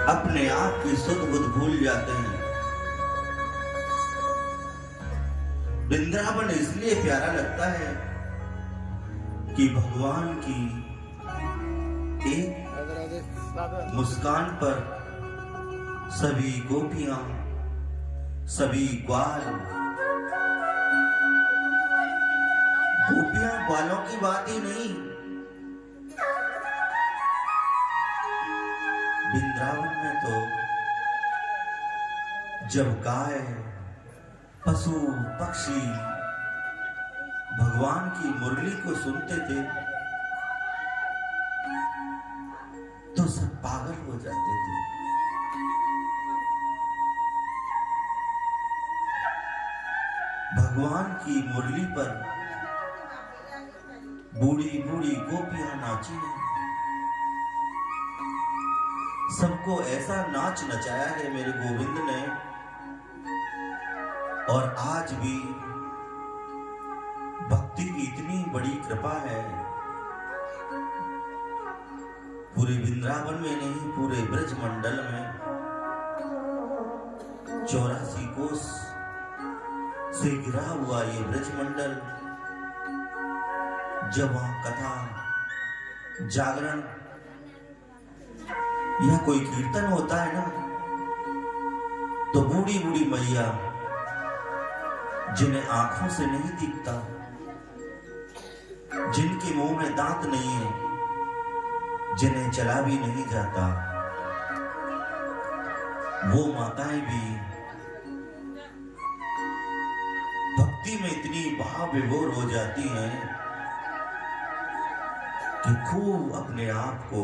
अपने आप की सुध बुध भूल जाते हैं। वृंदावन इसलिए प्यारा लगता है कि भगवान की एक मुस्कान पर सभी गोपियां, सभी ग्वाल, गोपियां ग्वालों की बात ही नहीं, वृंदावन में तो जब गाय, पशु, पक्षी भगवान की मुरली को सुनते थे तो सब पागल हो जाते थे। भगवान की मुरली पर बूढ़ी बूढ़ी गोपियां नाची हैं। सबको ऐसा नाच नचाया है मेरे गोविंद ने, और आज भी भक्ति की इतनी बड़ी कृपा है, पूरे वृंदावन में नहीं पूरे ब्रज मंडल में 84 कोस से घिरा हुआ ये ब्रज मंडल, जब वहां कथा, जागरण या कोई कीर्तन होता है ना, तो बूढ़ी बूढ़ी मैया जिन्हें आंखों से नहीं दिखता, जिनके मुंह में दांत नहीं है, जिन्हें चला भी नहीं जाता, वो माताएं भी भक्ति में इतनी भाव विभोर हो जाती हैं कि खूब अपने आप को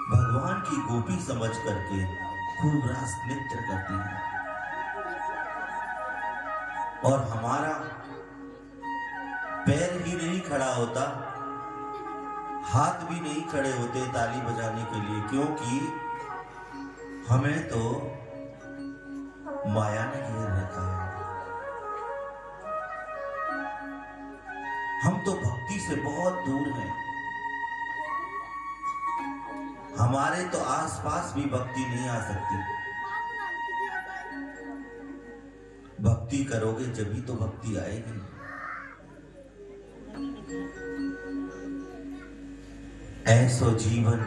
भगवान की गोपी समझ करके खूब रास नृत्य करती हैं। और हमारा पैर ही नहीं खड़ा होता, हाथ भी नहीं खड़े होते ताली बजाने के लिए, क्योंकि हमें तो माया ने घेर रखा है। हम तो भक्ति से बहुत दूर हैं। हमारे तो आसपास भी भक्ति नहीं आ सकती। भक्ति करोगे जब ही तो भक्ति आएगी। ऐसो जीवन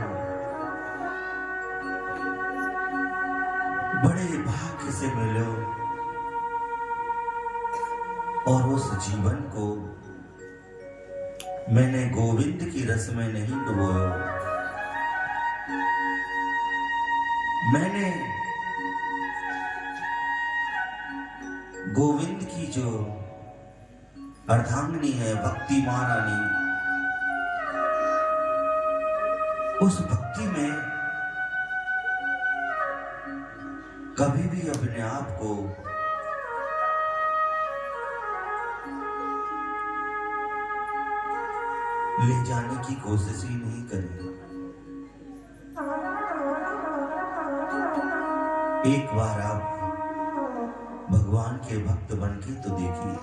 बड़े भाग्य से मिलो, और उस जीवन को मैंने गोविंद की रस में नहीं डुबोया, मैंने गोविंद की जो अर्धांगिनी है भक्ति महारानी, उस भक्ति में कभी भी अपने आप को ले जाने की कोशिश ही नहीं करी। एक बार आप भगवान के भक्त बनके तो देखिए,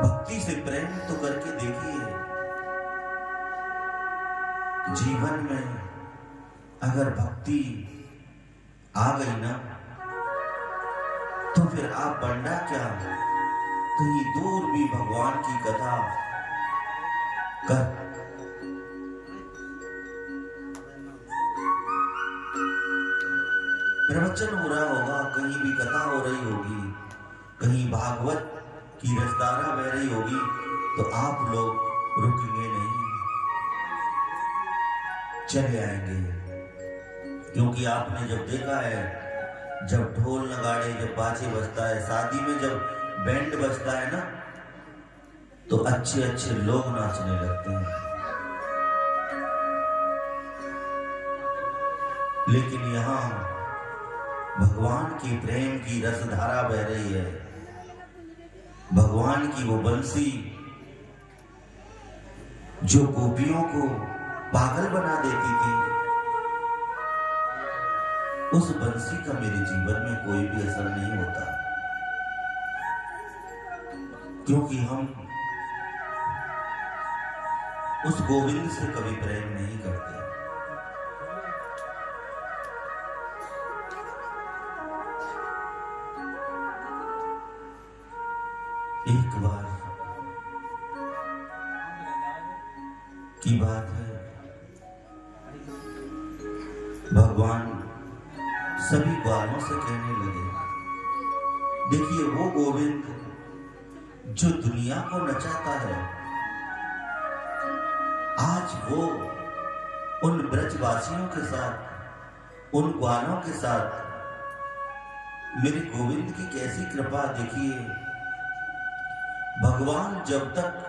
भक्ति से प्रेम तो करके देखिए। जीवन में अगर भक्ति आ गई ना, तो फिर आप बंडा क्या, कहीं दूर भी भगवान की कथा कर प्रवचन हो रहा होगा, कहीं भी कथा हो रही होगी, कहीं भागवत की रसधारा बह रही होगी, तो आप लोग रुकेंगे नहीं, चले आएंगे। क्योंकि आपने जब देखा है, जब ढोल नगाड़े, जब बाजे बजता है, शादी में जब बैंड बजता है ना, तो अच्छे अच्छे लोग नाचने लगते हैं। लेकिन यहाँ भगवान की प्रेम की रसधारा बह रही है। भगवान की वो बंसी जो गोपियों को पागल बना देती थी, उस बंसी का मेरे जीवन में कोई भी असर नहीं होता, क्योंकि हम उस गोविंद से कभी प्रेम नहीं करते। एक बार की बात है, भगवान सभी ग्वालों से कहने लगे, देखिए वो गोविंद जो दुनिया को नचाता है, आज वो उन ब्रजवासियों के साथ, उन ग्वालों के साथ मेरे गोविंद की कैसी कृपा देखिए। भगवान जब तक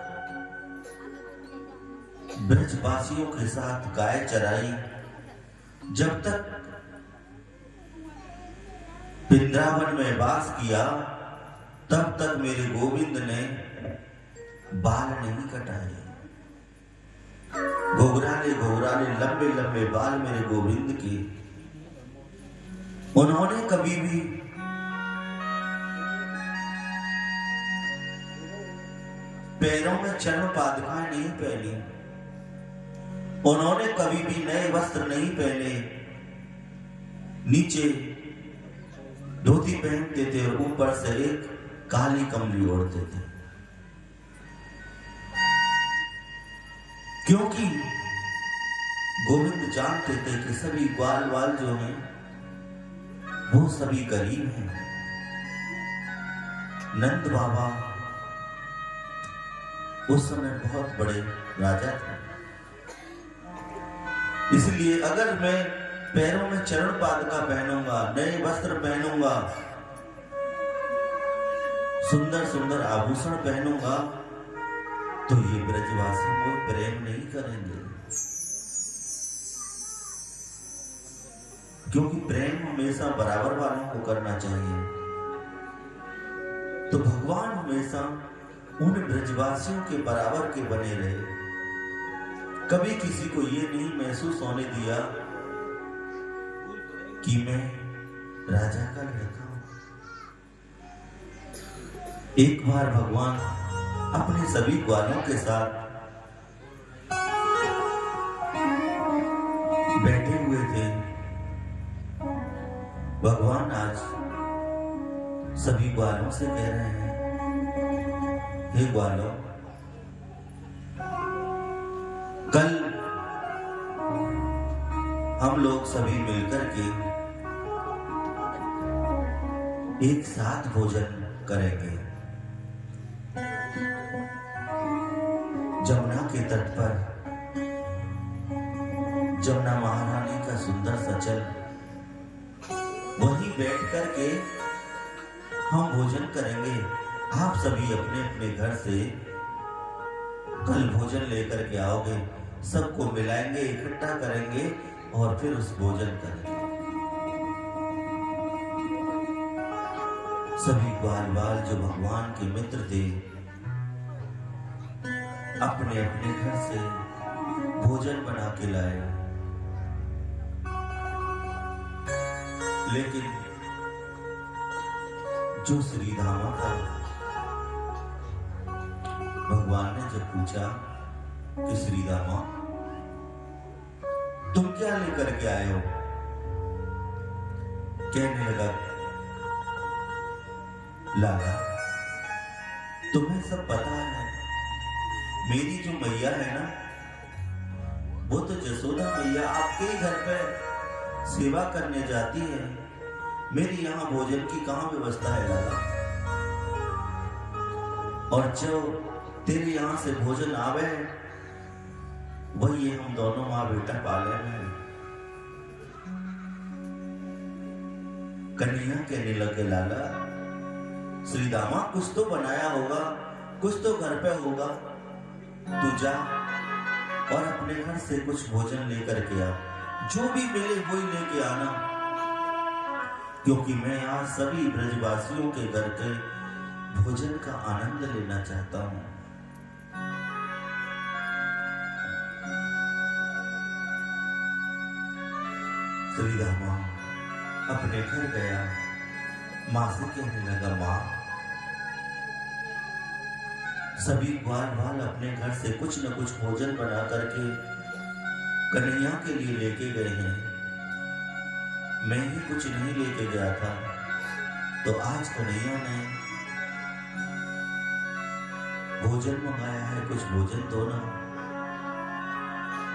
ब्रजवासियों के साथ गाय चराई, जब तक वृंदावन में वास किया, तब तक मेरे गोविंद ने बाल नहीं कटाए। घोघराले घोघराले लंबे लंबे बाल मेरे गोविंद के, उन्होंने कभी भी पैरों में चरण पादुकाएं नहीं पहनी, उन्होंने कभी भी नए वस्त्र नहीं पहने, नीचे धोती पहनते थे और ऊपर से एक काली कमली ओढ़ते थे, क्योंकि गोविंद जानते थे कि सभी ग्वाल वाल जो हैं वो सभी गरीब हैं। नंद बाबा उस समय बहुत बड़े राजा थे, इसलिए अगर मैं पैरों में चरण पादुका पहनूंगा, नए वस्त्र पहनूंगा, सुंदर सुंदर आभूषण पहनूंगा, तो ये ब्रजवासी मुझे प्रेम नहीं करेंगे, क्योंकि प्रेम हमेशा बराबर वालों को करना चाहिए। तो भगवान हमेशा उन ब्रजवासियों के बराबर के बने रहे, कभी किसी को ये नहीं महसूस होने दिया कि मैं राजा का लड़का हूं। एक बार भगवान अपने सभी ग्वालों के साथ बैठे हुए थे। भगवान आज सभी ग्वालों से कह रहे हैं, हे ग्वालों, कल हम लोग सभी मिलकर के एक साथ भोजन करेंगे। जमुना के तट पर जमुना महारानी का सुंदर सचल, वहीं बैठ करके हम भोजन करेंगे। आप सभी अपने अपने घर से कल भोजन लेकर के आओगे, सबको मिलाएंगे, इकट्ठा करेंगे और फिर उस भोजन करेंगे। सभी ग्वाल बाल जो भगवान के मित्र थे, अपने अपने घर से भोजन बना के लाए, लेकिन जो श्रीधामा था, भगवान ने जब पूछा कि श्रीधामा तुम क्या लेकर के आए हो, कहने लगा, लाला तुम्हें सब पता है, मेरी जो मैया है ना, वो तो जसोदा मैया आपके ही घर पे सेवा करने जाती है, मेरी यहाँ भोजन की कहाँ व्यवस्था है लाला। और जो तेरे यहाँ से भोजन आवे, वही हम दोनों माँ बेटा पाले हैं। कन्हैया कहने लगे, लाला श्रीदामा कुछ तो बनाया होगा, कुछ तो घर पे होगा, तू जा और अपने घर से कुछ भोजन लेकर के आ, जो भी मिले वही लेके आना, क्योंकि मैं आज सभी ब्रजवासियों के घर के भोजन का आनंद लेना चाहता हूं। श्रीदामा अपने घर गया, मां से कहने लगा, मां सभी ग्वाल बाल अपने घर से कुछ न कुछ भोजन बना करके कन्हैया के लिए लेके गए हैं, मैं ही कुछ नहीं लेके गया था, तो आज कन्हैया ने भोजन मंगाया है, कुछ भोजन दो ना।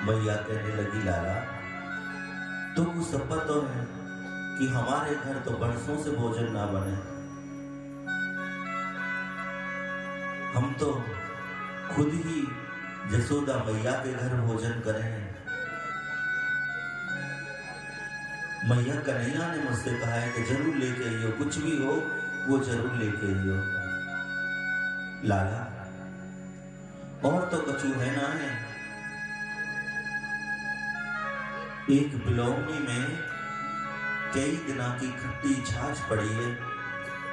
मैया कहने लगी लाला तुमको सब पता है कि हमारे घर तो बरसों से भोजन ना बने, हम तो खुद ही यशोदा मैया के घर भोजन करें। मैया कन्हैया ने मुझसे कहा है कि जरूर लेके आइयो, कुछ भी हो वो जरूर लेके आइयो। लाला और तो कछु है ना है, एक बिलोंगी में कई दिना की खट्टी छाछ पड़ी है,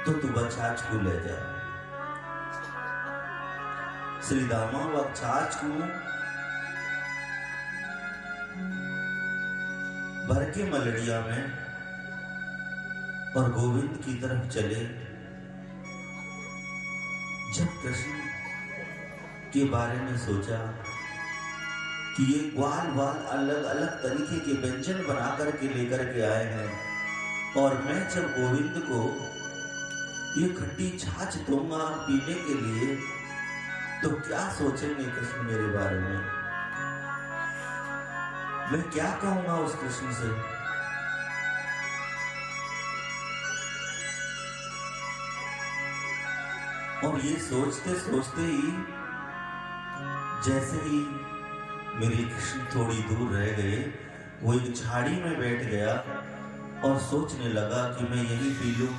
तो तू बछाछ को ले जा। श्री दामा व छाछ को भर के मलड़िया में और गोविंद की तरफ चले। जब कृष्ण के बारे में सोचा कि ये ग्वाल वाल अलग अलग तरीके के व्यंजन बना करके लेकर के आए हैं और मैं जब गोविंद को ये खट्टी छाछ दूंगा पीने के लिए तो क्या सोचेंगे कृष्ण मेरे बारे में, मैं क्या कहूंगा उस कृष्ण से। और ये सोचते सोचते ही जैसे ही मेरे कृष्ण थोड़ी दूर रह गए, वो एक झाड़ी में बैठ गया और सोचने लगा कि मैं यही पी लूं,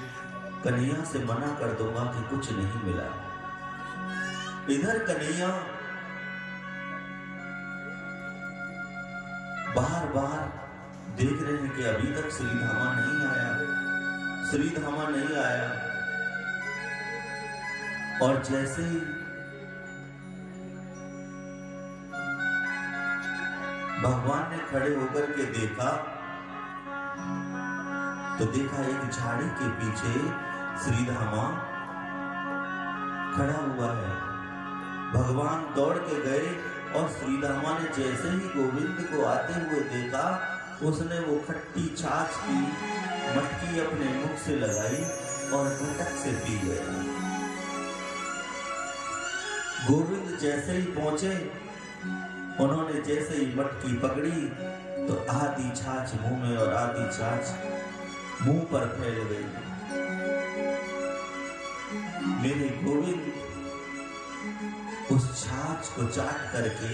कन्हैया से मना कर दूंगा कि कुछ नहीं मिला। इधर कन्हैया बार बार देख रहे हैं कि अभी तक श्रीधामा नहीं आया, श्रीधामा नहीं आया। और जैसे ही भगवान ने खड़े होकर के देखा तो देखा एक झाड़ी के पीछे श्रीधामा खड़ा हुआ है। भगवान दौड़ के गए और श्रीधामा ने जैसे ही गोविंद को आते हुए देखा, उसने वो खट्टी छाछ की मटकी अपने मुख से लगाई और घटक से पी गया। गोविंद जैसे ही पहुंचे, उन्होंने जैसे ही मटकी पकड़ी तो आधी छाछ मुंह में और आधी छाछ मुंह पर फैल गई। मेरे गोविंद उस छाछ को चाट करके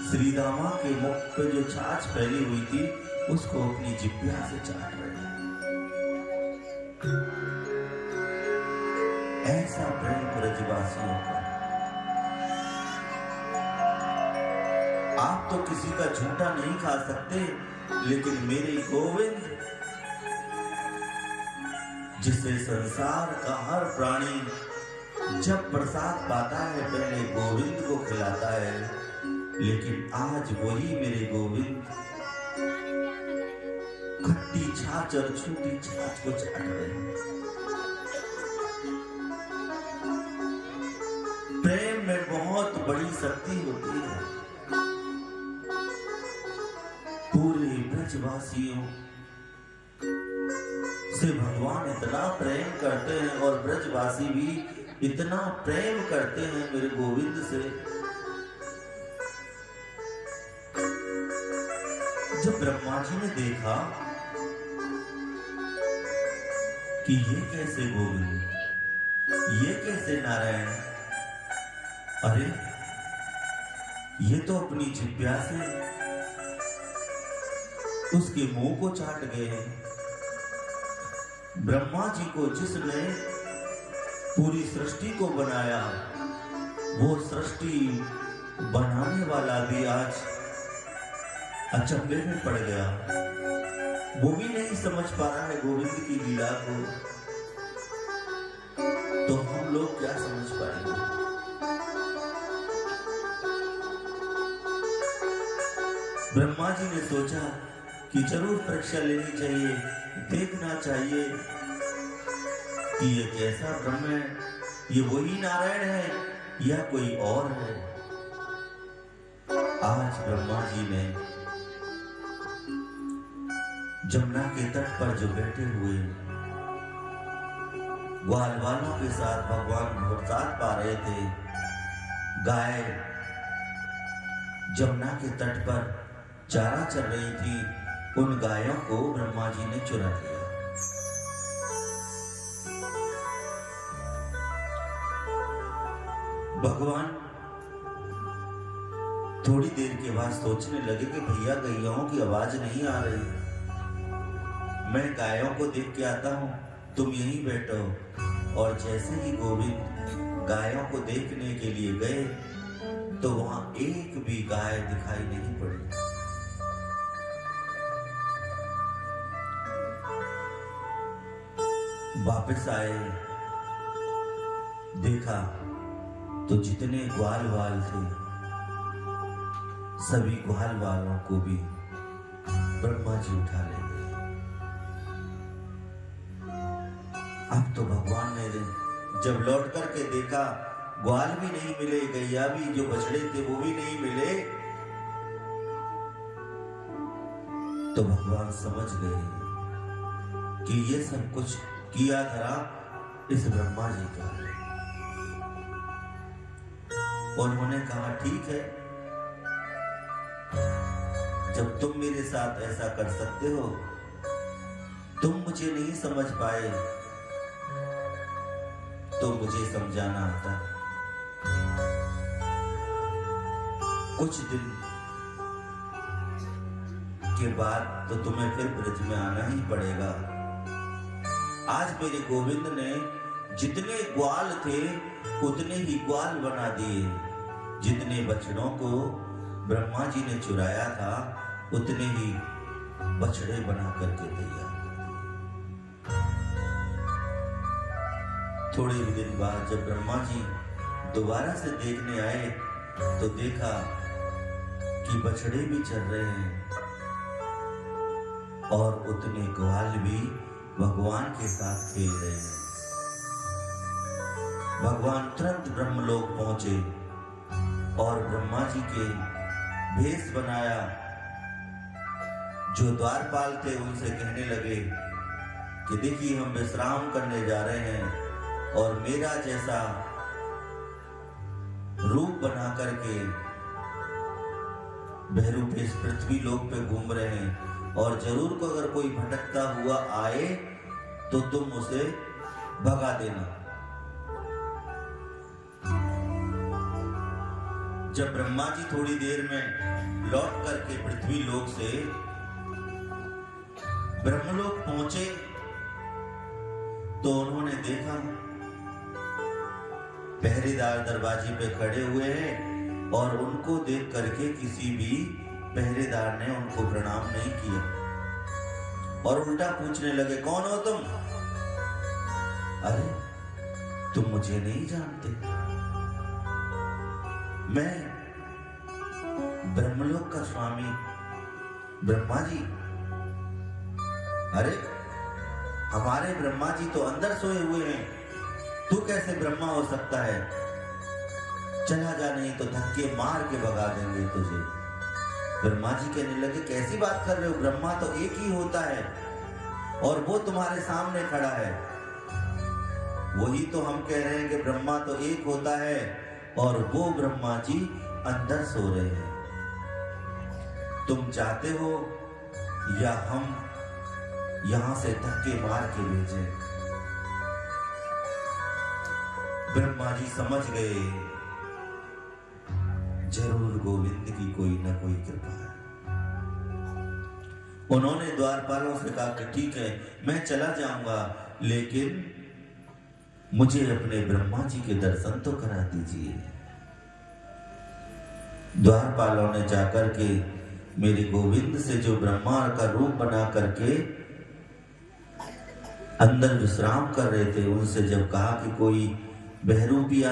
श्रीदामा के मुख पे जो छाछ फैली हुई थी उसको अपनी जिह्वा से चाट रहे। ऐसा प्रेम ब्रजवासियों का। आप तो किसी का झूठा नहीं खा सकते, लेकिन मेरे गोविंद जिसे संसार का हर प्राणी जब प्रसाद पाता है पहले गोविंद को खिलाता है, लेकिन आज वही मेरे गोविंद खट्टी छाछ और छोटी छाछ को चाट रहे हैं। प्रेम में बहुत बड़ी शक्ति होती है। पूरे ब्रजवासियों से भगवान इतना प्रेम करते हैं और ब्रजवासी भी इतना प्रेम करते हैं मेरे गोविंद से। जब ब्रह्मा जी ने देखा कि ये कैसे गोविंद, ये कैसे नारायण, अरे ये तो अपनी जिह्वा से उसके मुंह को चाट गए। ब्रह्मा जी को जिसने पूरी सृष्टि को बनाया, वो सृष्टि बनाने वाला भी आज अचंभे में पड़ गया। वो भी नहीं समझ पा रहा है गोविंद की लीला को, तो हम लोग क्या समझ पाएंगे। ब्रह्मा जी ने सोचा कि जरूर परीक्षा लेनी चाहिए, देखना चाहिए कि ये कैसा ब्रह्म है, ये वही नारायण है या कोई और है। आज ब्रह्मा जी ने जमुना के तट पर जो बैठे हुए ग्वाल वालों के साथ भगवान बरसात पा रहे थे। गाय जमुना के तट पर चारा चर रही थी। उन गायों को ब्रह्मा जी ने चुरा लिया। भगवान थोड़ी देर के बाद सोचने लगे कि भैया गैयाओं की आवाज नहीं आ रही, मैं गायों को देख के आता हूं, तुम यहीं बैठो। और जैसे ही गोविंद गायों को देखने के लिए गए तो वहां एक भी गाय दिखाई नहीं पड़ी। वापस आए, देखा तो जितने ग्वाल वाल थे सभी ग्वाल वालों को भी ब्रह्मा जी उठा ले गए। अब तो भगवान ने जब लौट करके देखा ग्वाल भी नहीं मिले, गैया भी, जो बछड़े थे वो भी नहीं मिले, तो भगवान समझ गए कि ये सब कुछ किया धरा इस ब्रह्मा जी का। उन्होंने कहा ठीक है, जब तुम मेरे साथ ऐसा कर सकते हो, तुम मुझे नहीं समझ पाए तो मुझे समझाना आता। कुछ दिन के बाद तो तुम्हें फिर ब्रज में आना ही पड़ेगा। आज मेरे गोविंद ने जितने ग्वाल थे उतने ही ग्वाल बना दिए, जितने बछड़ों को ब्रह्मा जी ने चुराया था उतने ही बछड़े बना करके दिया। थोड़े ही दिन बाद जब ब्रह्मा जी दोबारा से देखने आए तो देखा कि बछड़े भी चल रहे हैं और उतने ग्वाल भी भगवान के साथ खेल रहे हैं। भगवान तुरंत ब्रह्मलोक पहुंचे और ब्रह्मा जी के भेष बनाया। जो द्वारपाल थे उनसे कहने लगे कि देखिए हम विश्राम करने जा रहे हैं और मेरा जैसा रूप बना करके बहरूपेश पृथ्वी लोक पे घूम रहे हैं और जरूर को अगर कोई भटकता हुआ आए तो तुम उसे भगा देना। जब ब्रह्मा जी थोड़ी देर में लौट करके पृथ्वी लोक से ब्रह्मलोक पहुंचे तो उन्होंने देखा पहरेदार दरवाजे पे खड़े हुए हैं और उनको देख करके किसी भी पहरेदार ने उनको प्रणाम नहीं किया और उल्टा पूछने लगे कौन हो तुम? अरे तुम मुझे नहीं जानते, मैं ब्रह्मलोक का स्वामी ब्रह्मा जी। अरे हमारे ब्रह्मा जी तो अंदर सोए हुए हैं, तू कैसे ब्रह्मा हो सकता है? चला जा नहीं तो धक्के मार के भगा देंगे तुझे। ब्रह्मा जी कहने लगे कैसी बात कर रहे हो, ब्रह्मा तो एक ही होता है और वो तुम्हारे सामने खड़ा है। वही तो हम कह रहे हैं कि ब्रह्मा तो एक होता है और वो ब्रह्मा जी अंदर सो रहे हैं। तुम चाहते हो या हम यहां से धक्के मार के भेजें? ब्रह्मा जी समझ गए जरूर गोविंद की कोई न कोई कृपा है। उन्होंने द्वारपालों से कहा कि ठीक है मैं चला जाऊंगा, लेकिन मुझे अपने ब्रह्मा जी के दर्शन तो करा दीजिए। द्वारपालों ने जाकर के मेरे गोविंद से जो ब्रह्मा का रूप बना करके अंदर विश्राम कर रहे थे उनसे जब कहा कि कोई बहरूपिया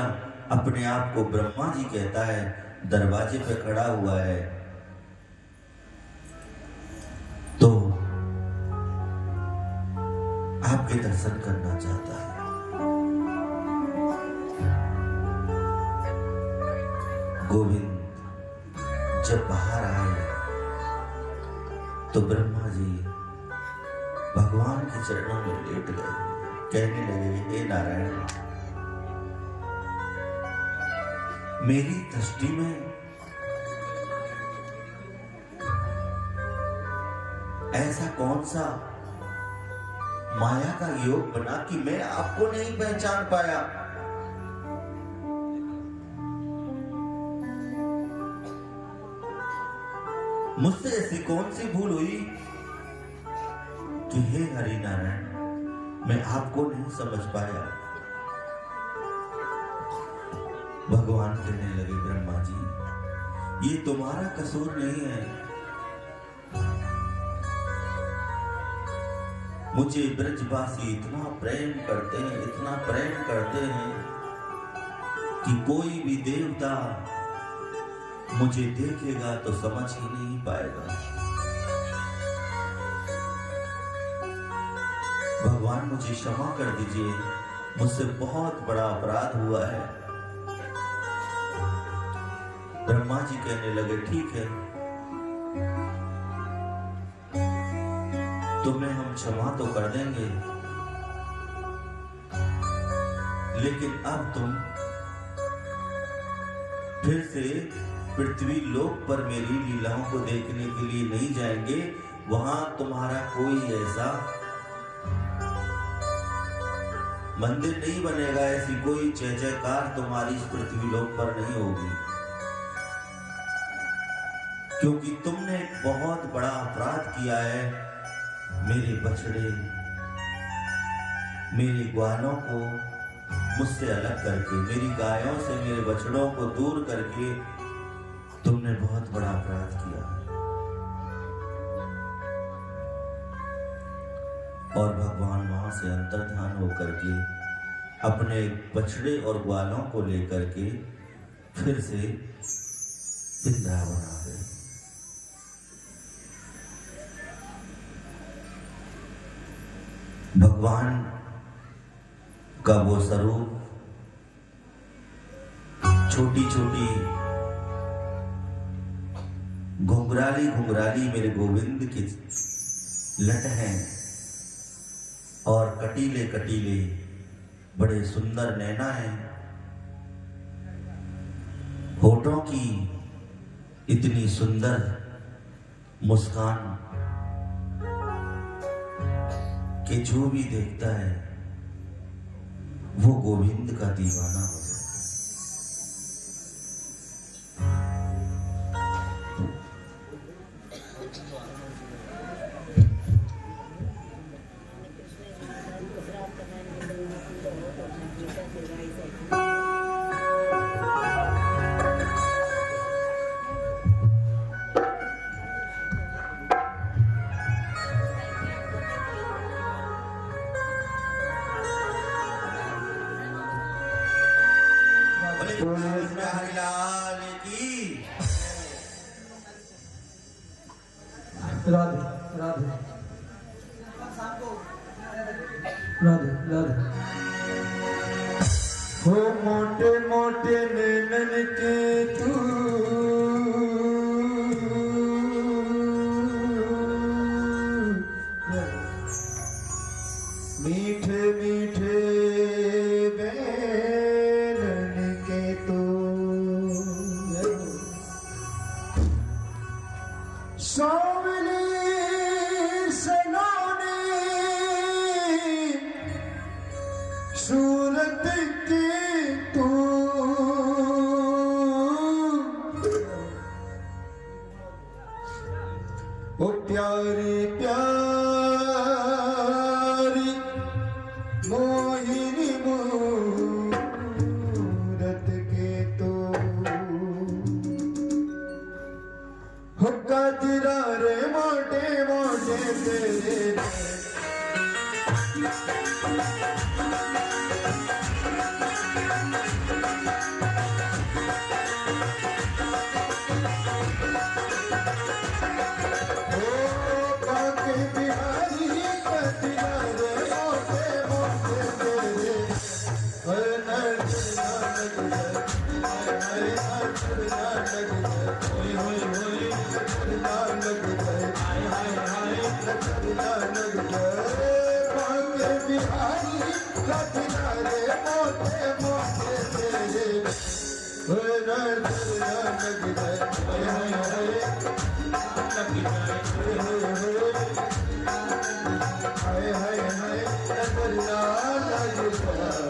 अपने आप को ब्रह्मा जी कहता है, दरवाजे पे खड़ा हुआ है, तो आपके दर्शन करना चाहता है। गोविंद जब बाहर आए तो ब्रह्मा जी भगवान के चरणों में लेट गए। कहने लगे, हे नारायण, मेरी दृष्टि में ऐसा कौन सा माया का योग बना कि मैं आपको नहीं पहचान पाया। मुझसे ऐसी कौन सी भूल हुई कि हे हरि नारायण, मैं आपको नहीं समझ पाया। भगवान कहने लगे, ब्रह्मा जी, ये तुम्हारा कसूर नहीं है। मुझे ब्रजवासी इतना प्रेम करते हैं, इतना प्रेम करते हैं कि कोई भी देवता मुझे देखेगा तो समझ ही नहीं पाएगा। भगवान मुझे क्षमा कर दीजिए, मुझसे बहुत बड़ा अपराध हुआ है। ब्रह्मा जी कहने लगे, ठीक है, तुम्हें हम क्षमा तो कर देंगे, लेकिन अब तुम फिर से पृथ्वी लोक पर मेरी लीलाओं को देखने के लिए नहीं जाएंगे। वहां तुम्हारा कोई ऐसा मंदिर नहीं बनेगा, ऐसी कोई जय जयकार तुम्हारी इस पृथ्वी लोक पर नहीं होगी, क्योंकि तुमने एक बहुत बड़ा अपराध किया है। मेरे बछड़े, मेरे ग्वालों को मुझसे अलग करके, मेरी गायों से मेरे बछड़ों को दूर करके तुमने बहुत बड़ा अपराध किया। और भगवान वहां से अंतर्धान होकर के अपने बछड़े और ग्वालों को लेकर के फिर से वृंदावन आ गए। भगवान का वो स्वरूप, छोटी छोटी घुंघराली घुंघराली मेरे गोविंद की लट हैं, और कटीले कटीले बड़े सुंदर नैना हैं। होठों की इतनी सुंदर मुस्कान कि जो भी देखता है वो गोविंद का दीवाना हो जाता हरिलाल की। राधे राधे राधे राधे। हो मोटे मोटे नैनन के तू, मीठे मीठे बैलन के तू, सावली सलोनी सूरत की तू, ओ प्यारी प्यारी मोहिनी मूरत के तू, हो कजरा रे मोटे मोटे तेरे लग गए, हाय हाय हाय लग गए। के बिहारी कटिया रे मोटे मोटे तेरे होए नजर ना लग जाए हाय हाय हाय लग जाए हाय हाय हाय नजर ना लग जाए।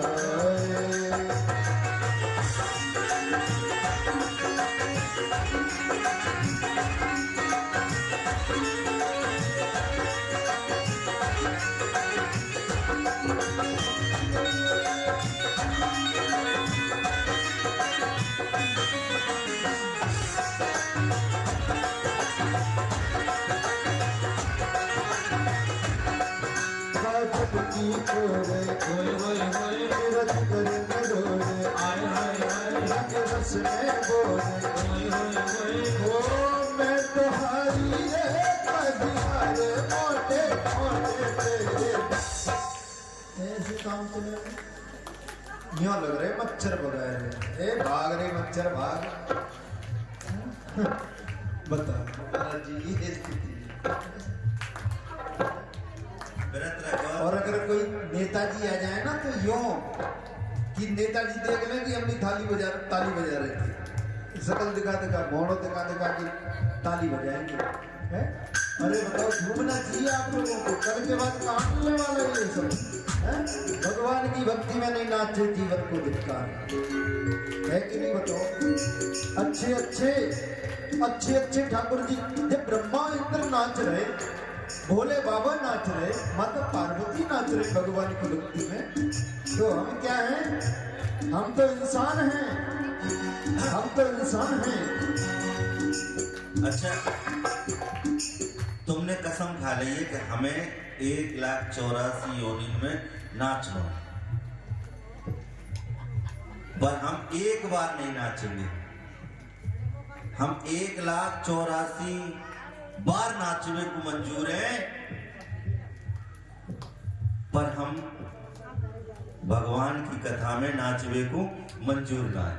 की कोरे होए होए होए रत करे नडोरे आय हाय हाय के रस में बोले होए होए होए ओ मैं तुम्हारी रे कदियारे मोटे मोटे तेरे ऐसे काम चले यूं लग रहे मच्छर भगा रहे ए भाग रहे मच्छर भाग बता जी ये स्थिति। और अगर कोई नेताजी आ जाए ना तो यूं कि नेताजी देख लें कि अपनी ताली बजा रहे थे, शकल दिखा दिखा घोड़ों दिखा दिखा के ताली बजाएंगे हैं? अरे बताओ झूमना चाहिए आप लोगों को, कल के बाद कहाँ मिलने वाला है ये सब हैं? भगवान की भक्ति में नहीं नाचे जीवन को धिक्कार है कि नहीं बताओ। अच्छे अच्छे ठाकुर जी जब ब्रह्मा इंद्र नाच रहे, भोले बाबा नाच रहे, माता पार्वती नाच रहे भगवान की भक्ति में, तो हम क्या हैं? हम तो इंसान हैं, हम तो इंसान हैं। अच्छा, तुमने कसम खा ली है कि हमें 1,84,000 योनि में नाचना, पर हम एक बार नहीं नाचेंगे, हम 1,84,000 बार नाचने को मंजूर है, पर हम भगवान की कथा में नाचने को मंजूर ना है।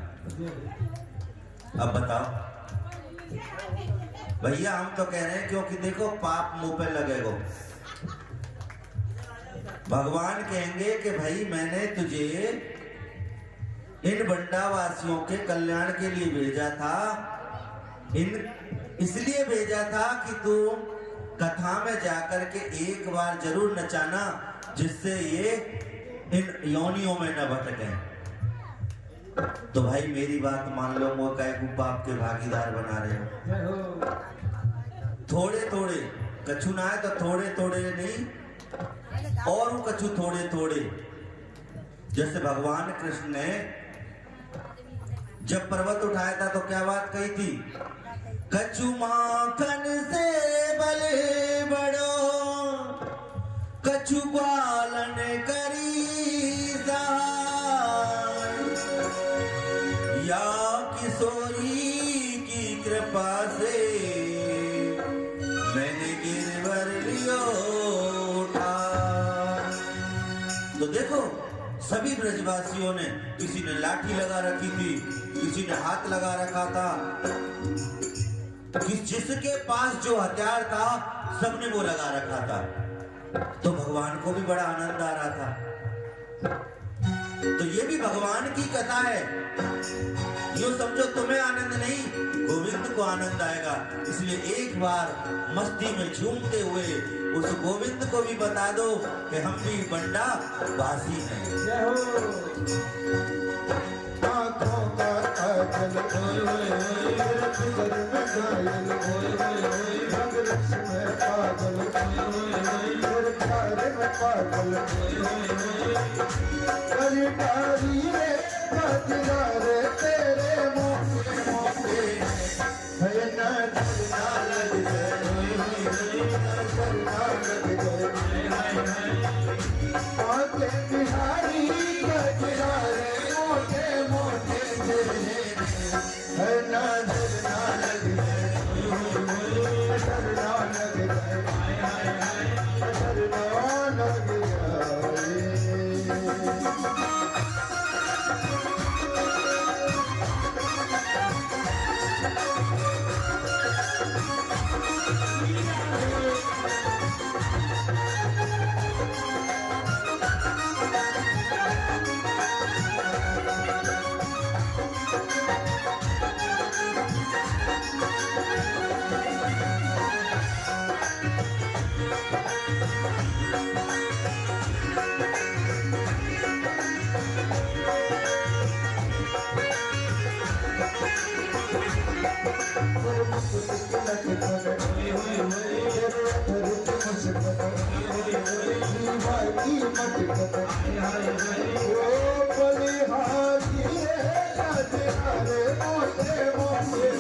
अब बताओ भैया, हम तो कह रहे हैं क्योंकि देखो पाप मुंह पे लगेगा। भगवान कहेंगे कि भाई मैंने तुझे इन बंडावासियों के कल्याण के लिए भेजा था, इसलिए भेजा था कि तू कथा में जाकर के एक बार जरूर नचाना, जिससे ये इन योनियों में न भटके। तो भाई मेरी बात मान लो, वो कहे को पाप के भागीदार बना रहे हो। थोड़े थोड़े कछु ना है तो थोड़े थोड़े नहीं, और वो कछु थोड़े थोड़े। जैसे भगवान कृष्ण ने जब पर्वत उठाया था तो क्या बात कही थी? कछु माखन से बले बड़ो, कछु पालन करी या किशोरी की कृपा से मैंने गिरवर लियो उठा। तो देखो सभी ब्रजवासियों ने, किसी ने लाठी लगा रखी थी, किसी ने हाथ लगा रखा था, जिसके पास जो हथियार था सबने वो लगा रखा था। तो भगवान को भी बड़ा आनंद आ रहा था। तो ये भी भगवान की कथा है। यो समझो तुम्हें आनंद नहीं, गोविंद को आनंद आएगा। इसलिए एक बार मस्ती में झूमते हुए उस गोविंद को भी बता दो कि हम भी बंडा वासी हैं। आँखों का काजल होए होए होए, रत कर में घायल होए होए होए, रंग रस में पागल होए होए होए, प्यार में पागल होए होए होए, कलिकारी रे कतिया रे तेरे मोटे मोटे है नजर ना लग जाए होए होए होए, नजर ना लग जाए हाय हाय हाय आके बिहारी कतिया रे मोटे मोटे तेरे है नजर ना लग जाए नजर ना लग जाए हाय हाय हाय नजर ना लग जाए। की मटक ओ बलिहारी रे मोटे मोटे